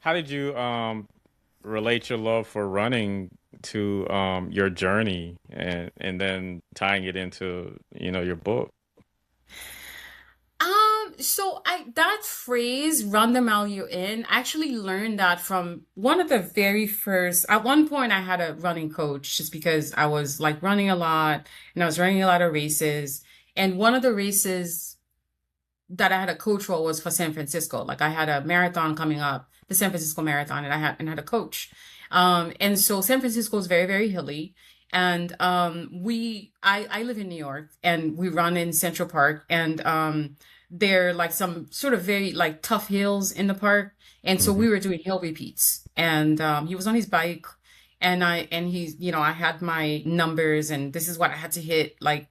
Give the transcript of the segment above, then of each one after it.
how did you relate your love for running to your journey and then tying it into, your book? So I that phrase "run the mile you're in," I actually learned that from one of the very first. At one point, I had a running coach just because I was like running a lot and I was running a lot of races. And one of the races that I had a coach for was for San Francisco. Like I had a marathon coming up, the San Francisco Marathon, and I had a coach. And so San Francisco is very, very hilly. And I live in New York and we run in Central Park and there are like some sort of very like tough hills in the park. And so Hmm. we were doing hill repeats. And he was on his bike and he's, I had my numbers and this is what I had to hit like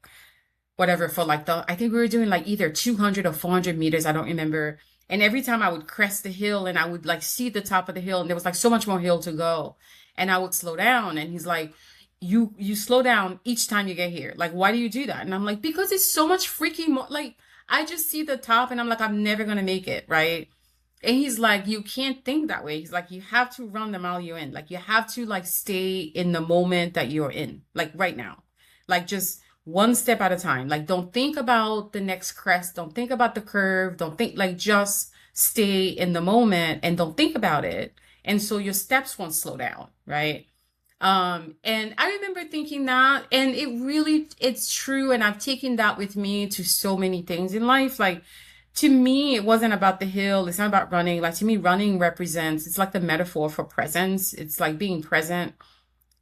whatever for like I think we were doing like either 200 or 400 meters. I don't remember. And every time I would crest the hill and I would like see the top of the hill and there was like so much more hill to go. And I would slow down. And he's like, you slow down each time you get here. Like, why do you do that? And I'm like, because it's so much freaking more like I just see the top and I'm like, I'm never gonna make it, right? And he's like, you can't think that way. He's like, you have to run the mile you're in. Like, you have to like stay in the moment that you're in, like right now. Like, just one step at a time. Like, don't think about the next crest. Don't think about the curve. Don't think, like, just stay in the moment and don't think about it. And so your steps won't slow down, right? And I remember thinking that, and it's true. And I've taken that with me to so many things in life. Like, to me, it wasn't about the hill. It's not about running. Like, to me, running represents, it's like the metaphor for presence. It's like being present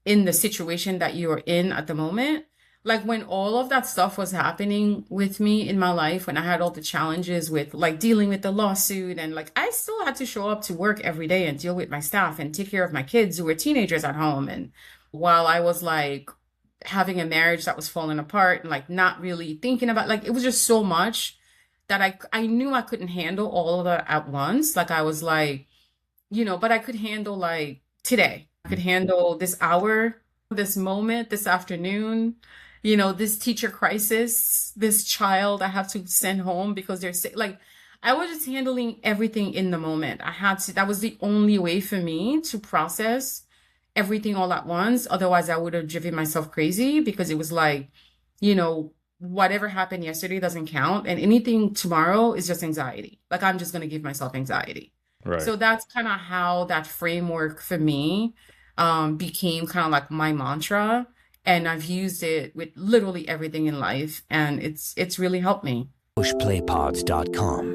in the situation that you're in at the moment. Like when all of that stuff was happening with me in my life, when I had all the challenges with like dealing with the lawsuit and like I still had to show up to work every day and deal with my staff and take care of my kids who were teenagers at home. And while I was like having a marriage that was falling apart and like not really thinking about like it was just so much that I knew I couldn't handle all of that at once. Like I was like, but I could handle like today. I could handle this hour, this moment, this afternoon, this teacher crisis, this child I have to send home because they're sick. Like I was just handling everything in the moment. That was the only way for me to process everything all at once. Otherwise, I would have driven myself crazy because it was like, whatever happened yesterday doesn't count. And anything tomorrow is just anxiety. Like I'm just going to give myself anxiety. Right. So that's kind of how that framework for me became kind of like my mantra. And I've used it with literally everything in life. And it's really helped me. pushplaypods.com